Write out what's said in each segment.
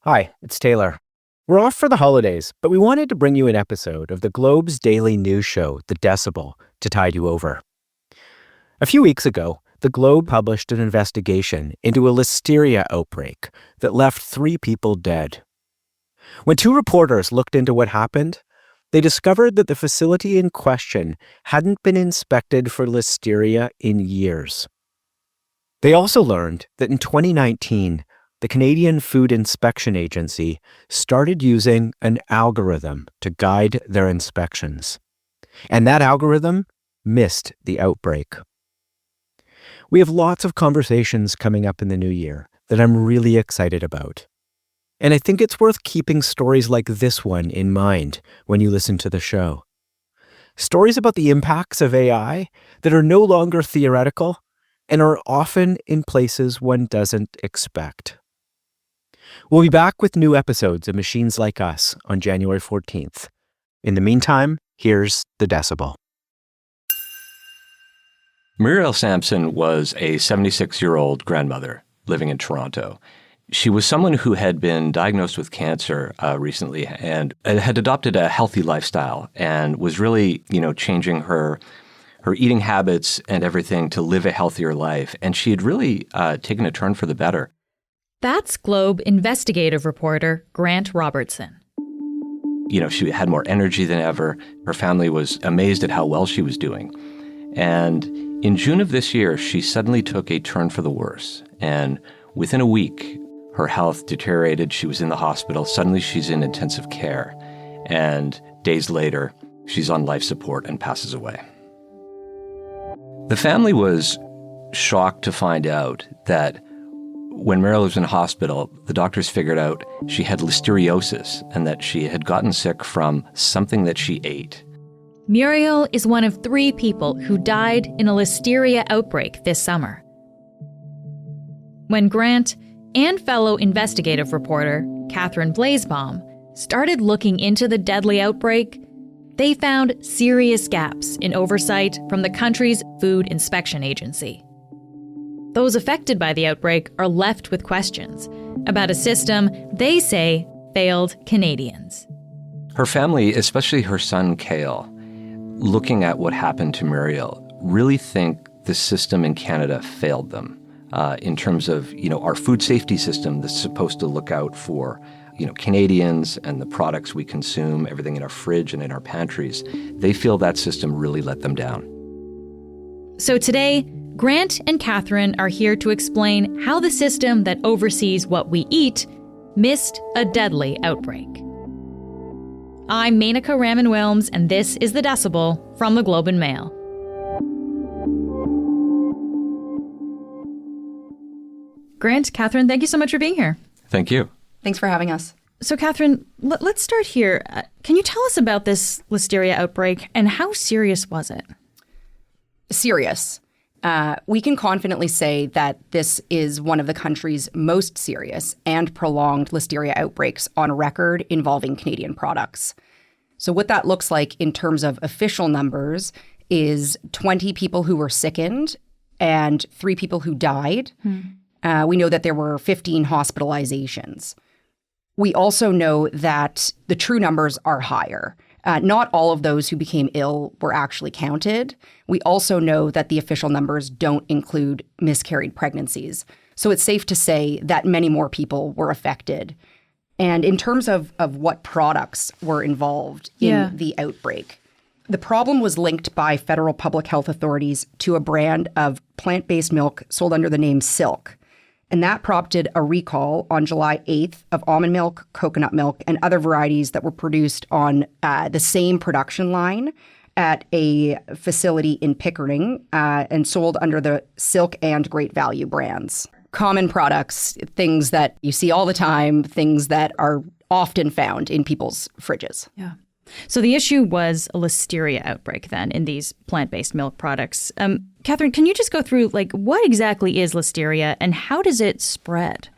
Hi, it's Taylor. We're off for the holidays, but we wanted to bring you an episode of the Globe's daily news show, The Decibel, to tide you over. A few weeks ago, the Globe published an investigation into a listeria outbreak that left 3 people dead. When 2 reporters looked into what happened, they discovered that the facility in question hadn't been inspected for listeria in years. They also learned that in 2019, the Canadian Food Inspection Agency started using an algorithm to guide their inspections. And that algorithm missed the outbreak. We have lots of conversations coming up in the new year that I'm really excited about. And I think it's worth keeping stories like this one in mind when you listen to the show. Stories about the impacts of AI that are no longer theoretical and are often in places one doesn't expect. We'll be back with new episodes of Machines Like Us on January 14th. In the meantime, here's The Decibel. Muriel Sampson was a 76-year-old grandmother living in Toronto. She was someone who had been diagnosed with cancer recently and had adopted a healthy lifestyle and was really, changing her eating habits and everything to live a healthier life. And she had really taken a turn for the better. That's Globe investigative reporter Grant Robertson. She had more energy than ever. Her family was amazed at how well she was doing. And in June of this year, she suddenly took a turn for the worse. And within a week, her health deteriorated. She was in the hospital. Suddenly, she's in intensive care. And days later, she's on life support and passes away. The family was shocked to find out that when Muriel was in hospital, the doctors figured out she had listeriosis and that she had gotten sick from something that she ate. Muriel is one of 3 people who died in a listeria outbreak this summer. When Grant and fellow investigative reporter Catherine Blaisbaum started looking into the deadly outbreak, they found serious gaps in oversight from the country's Food Inspection Agency. Those affected by the outbreak are left with questions about a system they say failed Canadians. Her family, especially her son Cale, looking at what happened to Muriel, really think the system in Canada failed them in terms of, our food safety system that's supposed to look out for, Canadians and the products we consume, everything in our fridge and in our pantries. They feel that system really let them down. So today, Grant and Catherine are here to explain how the system that oversees what we eat missed a deadly outbreak. I'm Menaka Raman-Wilms, and this is The Decibel from the Globe and Mail. Grant, Catherine, thank you so much for being here. Thank you. Thanks for having us. So, Catherine, let's start here. Can you tell us about this listeria outbreak and how serious was it? Serious. We can confidently say that this is one of the country's most serious and prolonged listeria outbreaks on record involving Canadian products. So what that looks like in terms of official numbers is 20 people who were sickened and 3 people who died. We know that there were 15 hospitalizations. We also know that the true numbers are higher. Not all of those who became ill were actually counted. We also know that the official numbers don't include miscarried pregnancies. So it's safe to say that many more people were affected. And in terms of what products were involved in the outbreak, the problem was linked by federal public health authorities to a brand of plant-based milk sold under the name Silk. And that prompted a recall on July 8th of almond milk, coconut milk, and other varieties that were produced on the same production line at a facility in Pickering and sold under the Silk and Great Value brands. Common products, things that you see all the time, things that are often found in people's fridges. Yeah. So the issue was a listeria outbreak then in these plant-based milk products. Catherine, can you just go through what exactly is listeria and how does it spread?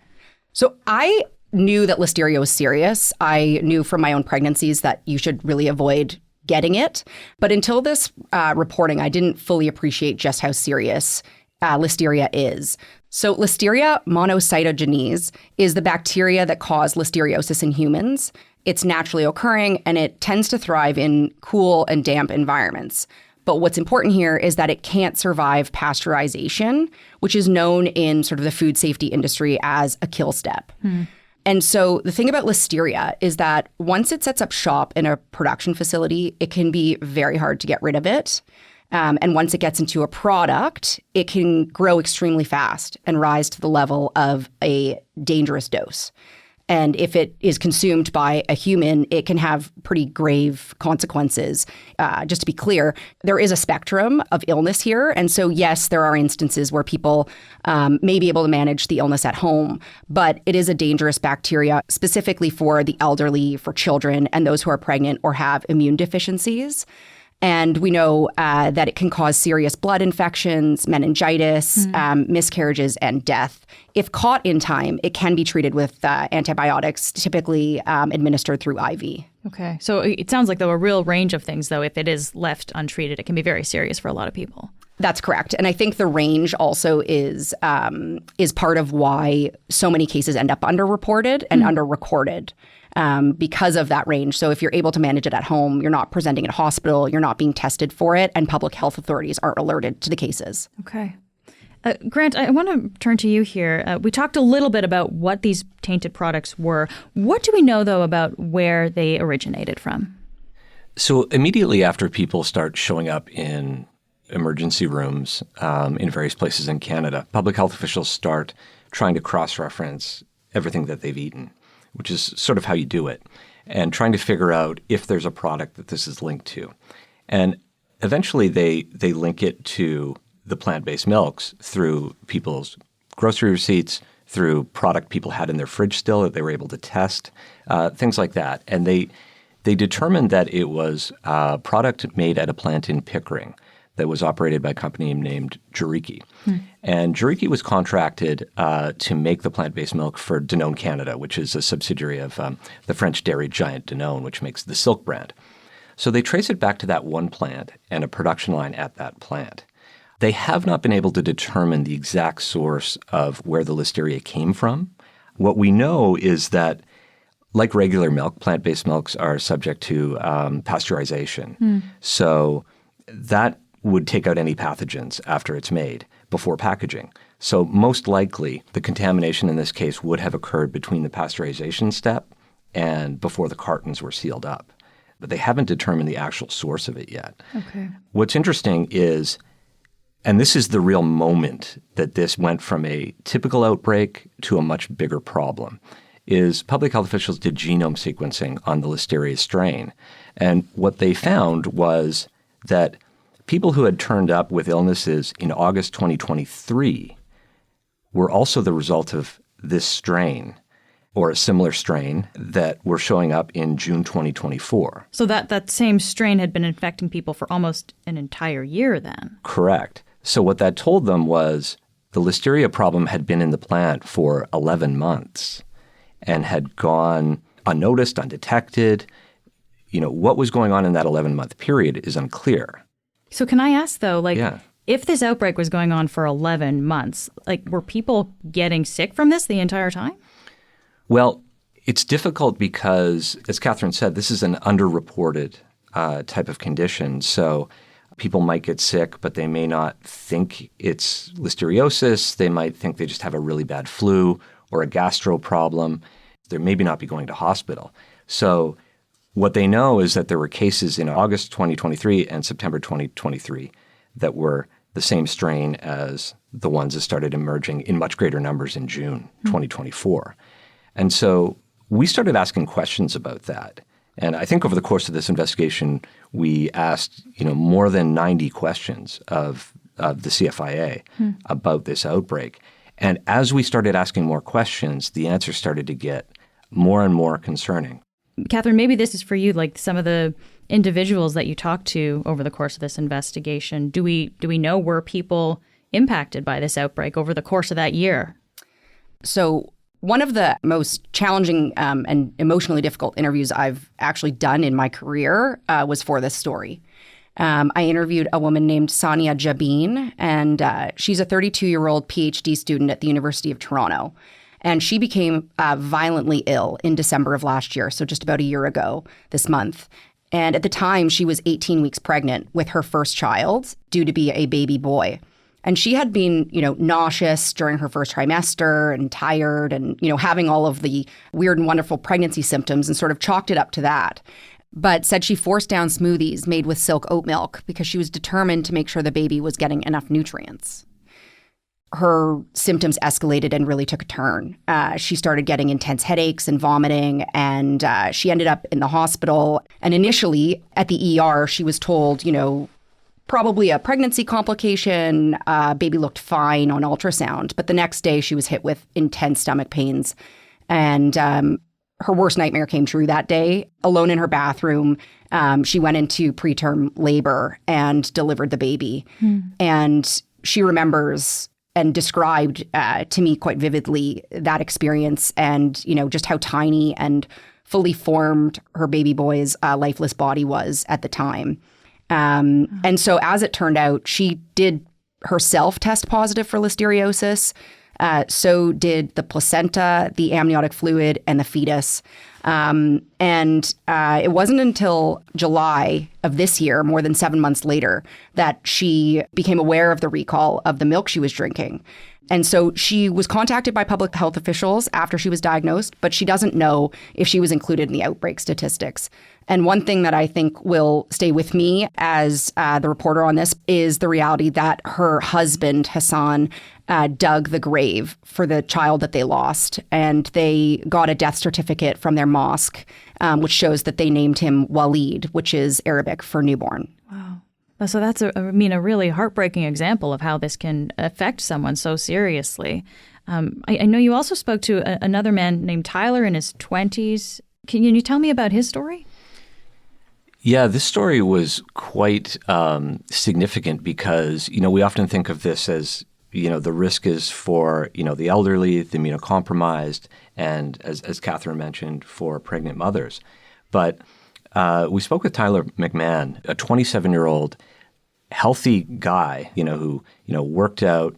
So I knew that listeria was serious. I knew from my own pregnancies that you should really avoid getting it. But until this reporting, I didn't fully appreciate just how serious listeria is. So Listeria monocytogenes is the bacteria that cause listeriosis in humans. It's naturally occurring, and it tends to thrive in cool and damp environments. But what's important here is that it can't survive pasteurization, which is known in sort of the food safety industry as a kill step. And so the thing about listeria is that once it sets up shop in a production facility, it can be very hard to get rid of it. And once it gets into a product, it can grow extremely fast and rise to the level of a dangerous dose. And if it is consumed by a human, it can have pretty grave consequences. Just to be clear, there is a spectrum of illness here. And so, yes, there are instances where people may be able to manage the illness at home, but it is a dangerous bacteria, specifically for the elderly, for children, and those who are pregnant or have immune deficiencies. And we know that it can cause serious blood infections, meningitis, miscarriages, and death. If caught in time, it can be treated with antibiotics, typically administered through IV. Okay. So it sounds like, though, a real range of things, though, if it is left untreated, it can be very serious for a lot of people. That's correct. And I think the range also is part of why so many cases end up underreported and underrecorded. Because of that range. So if you're able to manage it at home, you're not presenting at a hospital, you're not being tested for it, and public health authorities aren't alerted to the cases. Okay. Grant, I want to turn to you here. We talked a little bit about what these tainted products were. What do we know, though, about where they originated from? So immediately after people start showing up in emergency rooms in various places in Canada, public health officials start trying to cross-reference everything that they've eaten, which is sort of how you do it, and trying to figure out if there's a product that this is linked to. And eventually they link it to the plant-based milks through people's grocery receipts, through product people had in their fridge still that they were able to test, things like that. And they determined that it was a product made at a plant in Pickering that was operated by a company named Juriki. And Juriki was contracted to make the plant-based milk for Danone Canada, which is a subsidiary of the French dairy giant Danone, which makes the Silk brand. So they trace it back to that one plant and a production line at that plant. They have not been able to determine the exact source of where the listeria came from. What we know is that, like regular milk, plant-based milks are subject to pasteurization. So that would take out any pathogens after it's made before packaging. So most likely, the contamination in this case would have occurred between the pasteurization step and before the cartons were sealed up. But they haven't determined the actual source of it yet. Okay. What's interesting is, and this is the real moment that this went from a typical outbreak to a much bigger problem, is public health officials did genome sequencing on the listeria strain. And what they found was that people who had turned up with illnesses in August 2023 were also the result of this strain or a similar strain that were showing up in June 2024. So that same strain had been infecting people for almost an entire year then? Correct. So what that told them was the listeria problem had been in the plant for 11 months and had gone unnoticed, undetected. You know, what was going on in that 11-month period is unclear. So can I ask, though, if this outbreak was going on for 11 months, were people getting sick from this the entire time? Well, it's difficult because, as Catherine said, this is an underreported type of condition. So people might get sick, but they may not think it's listeriosis. They might think they just have a really bad flu or a gastro problem. They maybe not be going to hospital. So what they know is that there were cases in August 2023 and September 2023 that were the same strain as the ones that started emerging in much greater numbers in June 2024. And so we started asking questions about that. And I think over the course of this investigation, we asked, more than 90 questions of the CFIA about this outbreak. And as we started asking more questions, the answers started to get more and more concerning. Catherine, maybe this is for you, some of the individuals that you talked to over the course of this investigation. Do we know, were people impacted by this outbreak over the course of that year? So one of the most challenging and emotionally difficult interviews I've actually done in my career was for this story. I interviewed a woman named Sania Jabin, and she's a 32-year-old PhD student at the University of Toronto. And she became violently ill in December of last year, so just about a year ago this month. And at the time, she was 18 weeks pregnant with her first child, due to be a baby boy. And she had been, nauseous during her first trimester and tired and, having all of the weird and wonderful pregnancy symptoms, and sort of chalked it up to that. But said she forced down smoothies made with silk oat milk because she was determined to make sure the baby was getting enough nutrients. Her symptoms escalated and really took a turn. She started getting intense headaches and vomiting, and she ended up in the hospital. And initially at the ER, she was told, probably a pregnancy complication. Baby looked fine on ultrasound. But the next day she was hit with intense stomach pains. And her worst nightmare came true that day. Alone in her bathroom, she went into preterm labor and delivered the baby. And she remembers and described to me quite vividly that experience and, just how tiny and fully formed her baby boy's lifeless body was at the time. And so as it turned out, she did herself test positive for listeriosis. So did the placenta, the amniotic fluid, and the fetus. And it wasn't until July of this year, more than 7 months later, that she became aware of the recall of the milk she was drinking. And so she was contacted by public health officials after she was diagnosed, but she doesn't know if she was included in the outbreak statistics. And one thing that I think will stay with me as the reporter on this is the reality that her husband, Hassan, dug the grave for the child that they lost. And they got a death certificate from their mosque, which shows that they named him Walid, which is Arabic for newborn. Wow. So that's a really heartbreaking example of how this can affect someone so seriously. I know you also spoke to another man named Tyler in his 20s. Can you tell me about his story? Yeah, this story was quite significant because, we often think of this as, the risk is for, the elderly, the immunocompromised, and as Catherine mentioned, for pregnant mothers. But we spoke with Tyler McMahon, a 27-year-old healthy guy, who, worked out,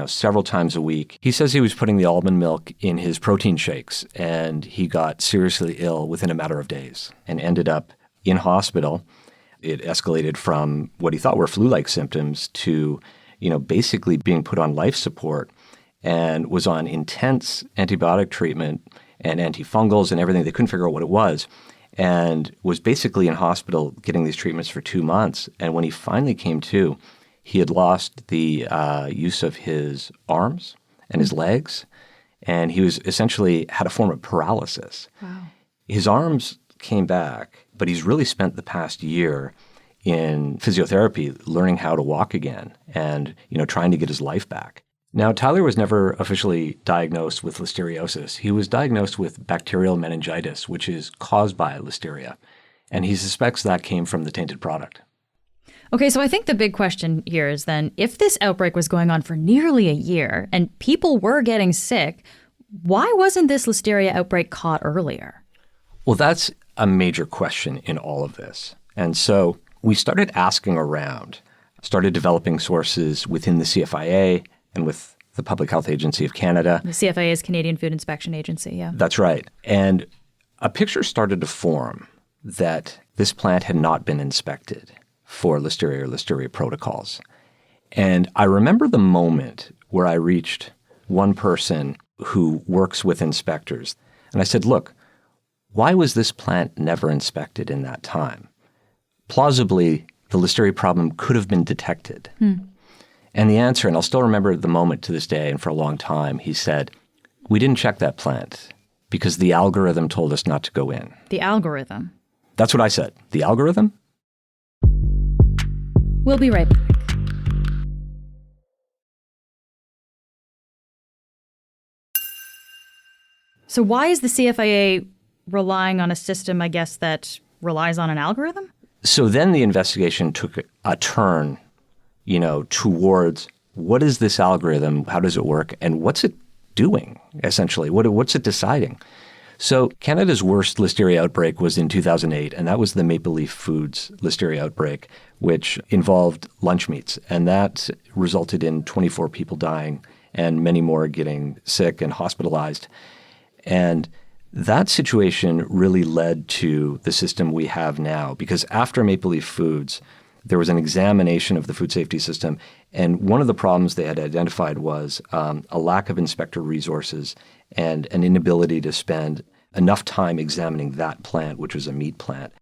several times a week. He says he was putting the almond milk in his protein shakes, and he got seriously ill within a matter of days and ended up in hospital. It escalated from what he thought were flu-like symptoms to, basically being put on life support, and was on intense antibiotic treatment and antifungals and everything. They couldn't figure out what it was, and was basically in hospital getting these treatments for 2 months. And when he finally came to, he had lost the use of his arms and his legs, and he was essentially had a form of paralysis. Wow. His arms came back, but he's really spent the past year in physiotherapy learning how to walk again and, trying to get his life back. Now, Tyler was never officially diagnosed with listeriosis. He was diagnosed with bacterial meningitis, which is caused by listeria, and he suspects that came from the tainted product. Okay, so I think the big question here is then, if this outbreak was going on for nearly a year and people were getting sick, why wasn't this listeria outbreak caught earlier? Well, that's a major question in all of this. And so we started asking around, started developing sources within the CFIA and with the Public Health Agency of Canada. The CFIA is Canadian Food Inspection Agency, yeah. That's right. And a picture started to form that this plant had not been inspected for listeria or listeria protocols. And I remember the moment where I reached one person who works with inspectors. And I said, look, why was this plant never inspected in that time? Plausibly, the listeria problem could have been detected. And the answer, and I'll still remember the moment to this day and for a long time, he said, we didn't check that plant because the algorithm told us not to go in. The algorithm? That's what I said. The algorithm? We'll be right back. So why is the CFIA relying on a system, I guess, that relies on an algorithm? So then the investigation took a turn, towards what is this algorithm, how does it work, and what's it doing, essentially? What's it deciding? So Canada's worst listeria outbreak was in 2008, and that was the Maple Leaf Foods listeria outbreak, which involved lunch meats. And that resulted in 24 people dying and many more getting sick and hospitalized. And that situation really led to the system we have now, because after Maple Leaf Foods, there was an examination of the food safety system. And one of the problems they had identified was a lack of inspector resources and an inability to spend enough time examining that plant, which was a meat plant.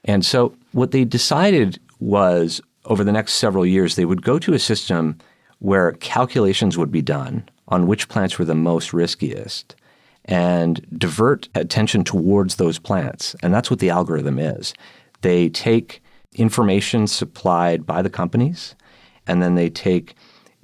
And so what they decided was over the next several years, they would go to a system where calculations would be done on which plants were the most riskiest and divert attention towards those plants. And that's what the algorithm is. They take information supplied by the companies, and then they take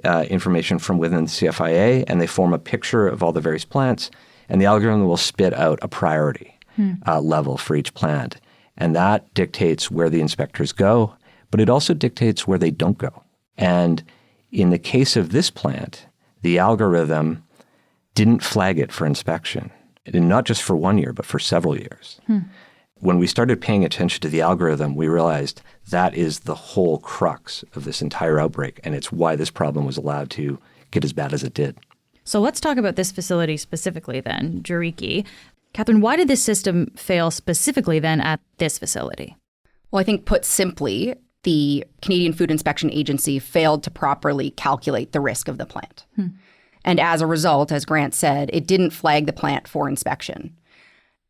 information from within the CFIA, and they form a picture of all the various plants, and the algorithm will spit out a priority level for each plant. And that dictates where the inspectors go, but it also dictates where they don't go. And in the case of this plant, the algorithm didn't flag it for inspection, and not just for 1 year, but for several years. When we started paying attention to the algorithm, we realized that is the whole crux of this entire outbreak, and it's why this problem was allowed to get as bad as it did. So let's talk about this facility specifically then, Juriki. Catherine, why did this system fail specifically then at this facility? Well, I think put simply, the Canadian Food Inspection Agency failed to properly calculate the risk of the plant. And as a result, as Grant said, it didn't flag the plant for inspection.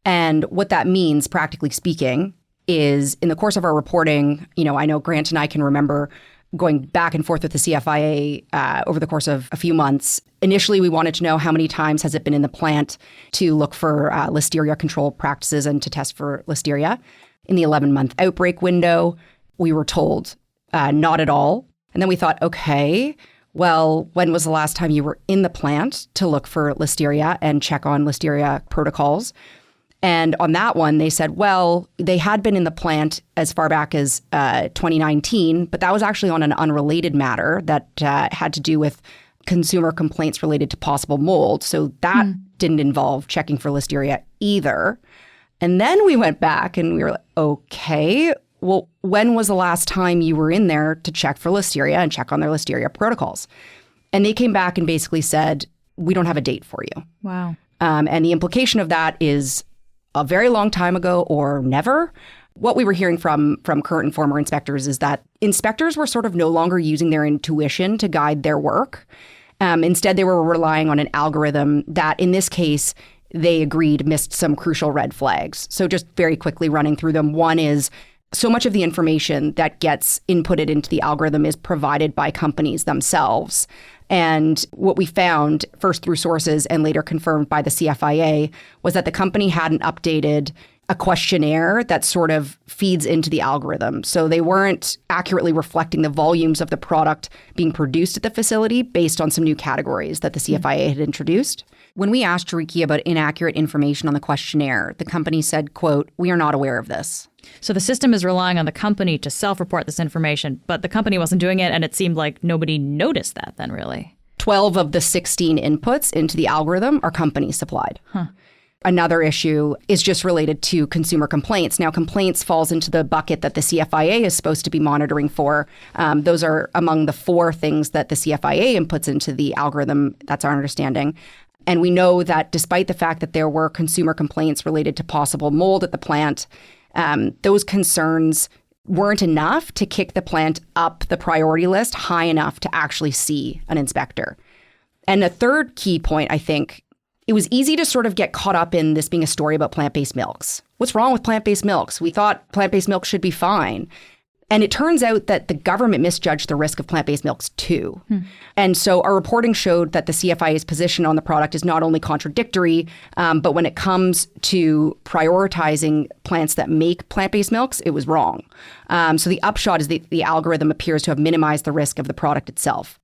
And what that means, practically speaking, is in the course of our reporting, I know Grant and I can remember going back and forth with the CFIA over the course of a few months. Initially, we wanted to know how many times has it been in the plant to look for listeria control practices and to test for listeria. In the 11-month outbreak window, we were told not at all. And then we thought, okay, well, when was the last time you were in the plant to look for listeria and check on listeria protocols? And on that one, they said, well, they had been in the plant as far back as 2019, but that was actually on an unrelated matter that had to do with consumer complaints related to possible mold. So that didn't involve checking for listeria either. And then we went back and we were like, okay, well, when was the last time you were in there to check for listeria and check on their listeria protocols? And they came back and basically said, we don't have a date for you. Wow. And the implication of that is a very long time ago or never. What we were hearing from current and former inspectors is that inspectors were sort of no longer using their intuition to guide their work. Instead, they were relying on an algorithm that, in this case, they agreed missed some crucial red flags. So just very quickly running through them. One is so much of the information that gets inputted into the algorithm is provided by companies themselves. And what we found, first through sources and later confirmed by the CFIA, was that the company hadn't updated a questionnaire that sort of feeds into the algorithm. So they weren't accurately reflecting the volumes of the product being produced at the facility based on some new categories that the CFIA had introduced. When we asked Juriki about inaccurate information on the questionnaire, the company said, quote, "We are not aware of this." So the system is relying on the company to self-report this information, but the company wasn't doing it, and it seemed like nobody noticed that then, really. 12 of the 16 inputs into the algorithm are company supplied. Another issue is just related to consumer complaints. Now, complaints falls into the bucket that the CFIA is supposed to be monitoring for. Those are among the 4 things that the CFIA inputs into the algorithm. That's our understanding. And we know that despite the fact that there were consumer complaints related to possible mold at the plant, those concerns weren't enough to kick the plant up the priority list high enough to actually see an inspector. And a third key point, I think, it was easy to sort of get caught up in this being a story about plant-based milks. What's wrong with plant-based milks? We thought plant-based milk should be fine. And it turns out that the government misjudged the risk of plant-based milks too. And so our reporting showed that the CFIA's position on the product is not only contradictory, but when it comes to prioritizing plants that make plant-based milks, it was wrong. So the upshot is the algorithm appears to have minimized the risk of the product itself.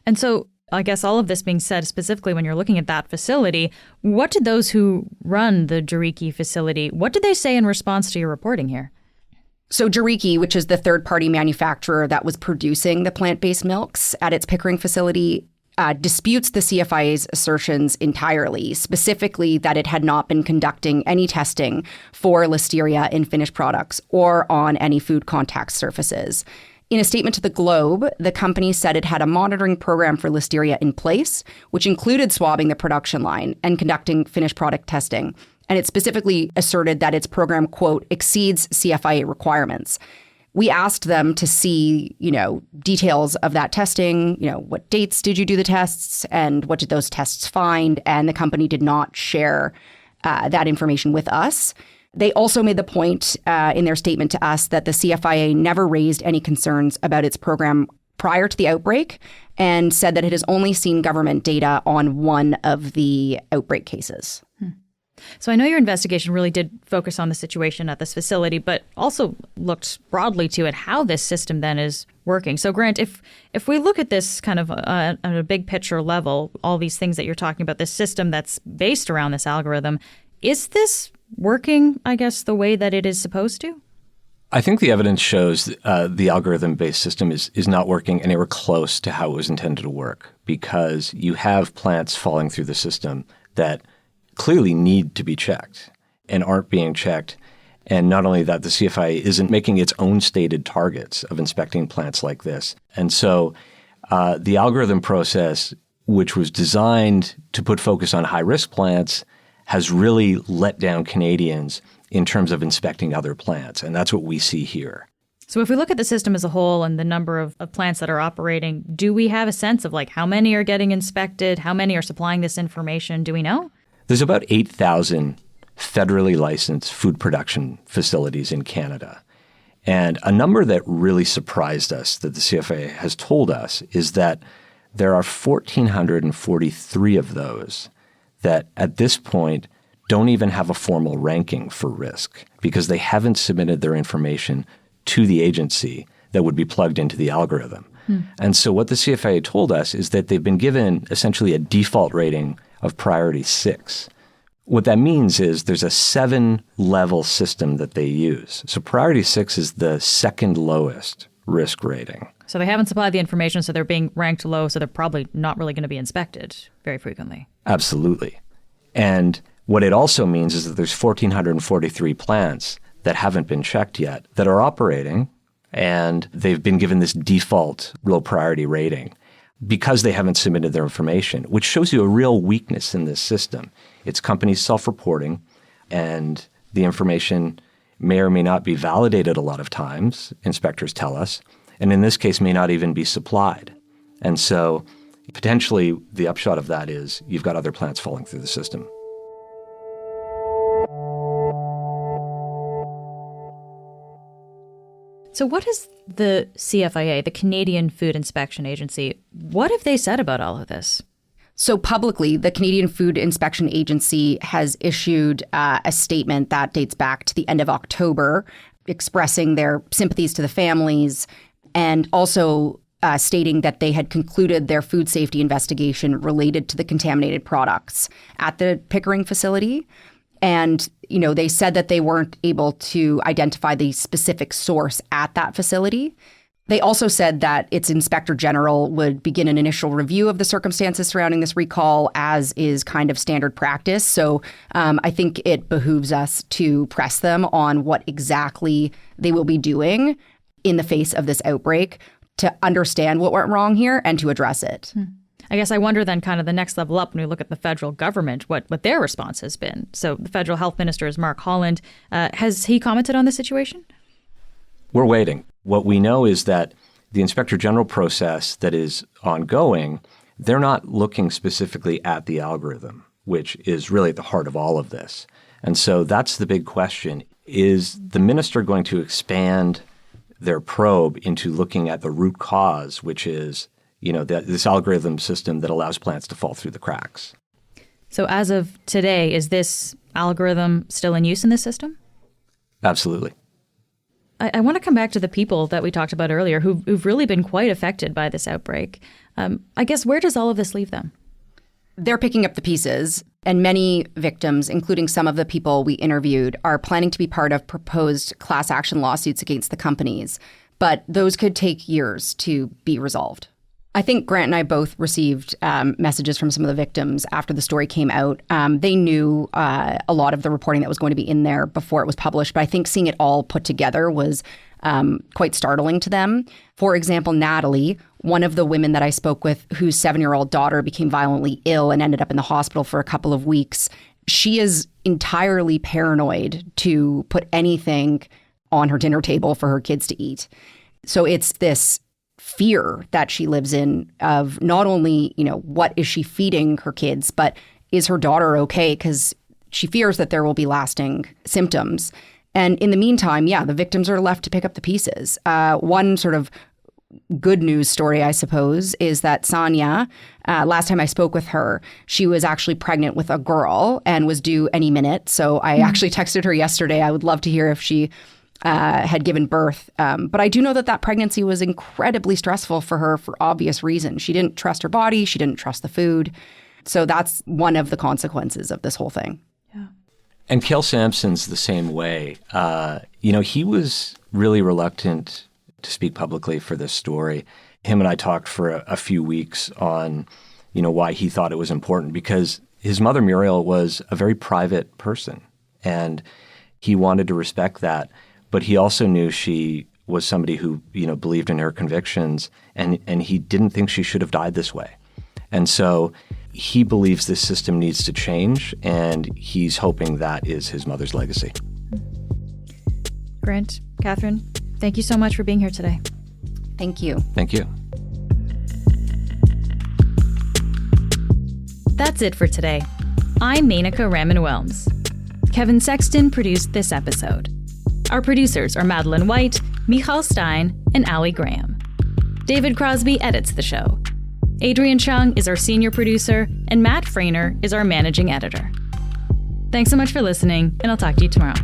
And so I guess all of this being said, specifically when you're looking at that facility, what did those who run the Juriki facility, what did they say in response to your reporting here? So Juriki, which is the third-party manufacturer that was producing the plant-based milks at its Pickering facility, disputes the CFIA's assertions entirely, specifically that it had not been conducting any testing for listeria in finished products or on any food contact surfaces. In a statement to the Globe, the company said it had a monitoring program for listeria in place, which included swabbing the production line and conducting finished product testing. And it specifically asserted that its program, quote, exceeds CFIA requirements. We asked them to see, details of that testing, what dates did you do the tests and what did those tests find? And the company did not share that information with us. They also made the point in their statement to us that the CFIA never raised any concerns about its program prior to the outbreak and said that it has only seen government data on one of the outbreak cases. So I know your investigation really did focus on the situation at this facility, but also looked broadly to at how this system then is working. So Grant, if we look at this kind of on a big picture level, all these things that you're talking about, this system that's based around this algorithm, is this working, I guess, the way that it is supposed to? I think the evidence shows the algorithm-based system is not working anywhere close to how it was intended to work, because you have plants falling through the system that clearly need to be checked and aren't being checked. And not only that, the CFIA isn't making its own stated targets of inspecting plants like this. And so the algorithm process, which was designed to put focus on high-risk plants, has really let down Canadians in terms of inspecting other plants. And that's what we see here. So if we look at the system as a whole and the number of plants that are operating, do we have a sense of how many are getting inspected? How many are supplying this information? Do we know? There's about 8,000 federally licensed food production facilities in Canada. And a number that really surprised us that the CFIA has told us is that there are 1,443 of those that at this point don't even have a formal ranking for risk because they haven't submitted their information to the agency that would be plugged into the algorithm. And so what the CFIA told us is that they've been given essentially a default rating of priority 6. What that means is there's a 7-level system that they use. So priority 6 is the second lowest risk rating. So they haven't supplied the information, so they're being ranked low, so they're probably not really going to be inspected very frequently. Absolutely. And what it also means is that there's 1,443 plants that haven't been checked yet that are operating, and they've been given this default low priority rating because they haven't submitted their information, which shows you a real weakness in this system. It's companies self-reporting, and the information may or may not be validated a lot of times, inspectors tell us, and in this case may not even be supplied. And so potentially the upshot of that is you've got other plants falling through the system. So what is the CFIA, the Canadian Food Inspection Agency, what have they said about all of this? So publicly, the Canadian Food Inspection Agency has issued a statement that dates back to the end of October, expressing their sympathies to the families and also stating that they had concluded their food safety investigation related to the contaminated products at the Pickering facility. And, they said that they weren't able to identify the specific source at that facility. They also said that its inspector general would begin an initial review of the circumstances surrounding this recall, as is kind of standard practice. So I think it behooves us to press them on what exactly they will be doing in the face of this outbreak to understand what went wrong here and to address it. I guess I wonder then kind of the next level up when we look at the federal government, what their response has been. So the federal health minister is Mark Holland. Has he commented on the situation? We're waiting. What we know is that the inspector general process that is ongoing, they're not looking specifically at the algorithm, which is really at the heart of all of this. And so that's the big question. Is the minister going to expand their probe into looking at the root cause, which is this algorithm system that allows plants to fall through the cracks? So as of today, is this algorithm still in use in this system? Absolutely. I want to come back to the people that we talked about earlier who've really been quite affected by this outbreak. I guess where does all of this leave them? They're picking up the pieces, and many victims, including some of the people we interviewed, are planning to be part of proposed class action lawsuits against the companies. But those could take years to be resolved. I think Grant and I both received messages from some of the victims after the story came out. They knew a lot of the reporting that was going to be in there before it was published, but I think seeing it all put together was quite startling to them. For example, Natalie, one of the women that I spoke with whose 7-year-old daughter became violently ill and ended up in the hospital for a couple of weeks, she is entirely paranoid to put anything on her dinner table for her kids to eat. So it's this fear that she lives in of not only, what is she feeding her kids, but is her daughter okay? Because she fears that there will be lasting symptoms. And in the meantime, the victims are left to pick up the pieces. One sort of good news story, I suppose, is that Sanya, last time I spoke with her, she was actually pregnant with a girl and was due any minute. So I actually texted her yesterday. I would love to hear if she had given birth. But I do know that pregnancy was incredibly stressful for her for obvious reasons. She didn't trust her body. She didn't trust the food. So that's one of the consequences of this whole thing. Yeah. And Cale Sampson's the same way. He was really reluctant to speak publicly for this story. Him and I talked for a few weeks on, why he thought it was important, because his mother, Muriel, was a very private person, and he wanted to respect that. But he also knew she was somebody who, believed in her convictions, and he didn't think she should have died this way. And so he believes this system needs to change, and he's hoping that is his mother's legacy. Grant, Catherine, thank you so much for being here today. Thank you. Thank you. That's it for today. I'm Menaka Raman-Wilms. Kevin Sexton produced this episode. Our producers are Madeline White, Michal Stein, and Ali Graham. David Crosby edits the show. Adrian Chung is our senior producer, and Matt Frainer is our managing editor. Thanks so much for listening, and I'll talk to you tomorrow.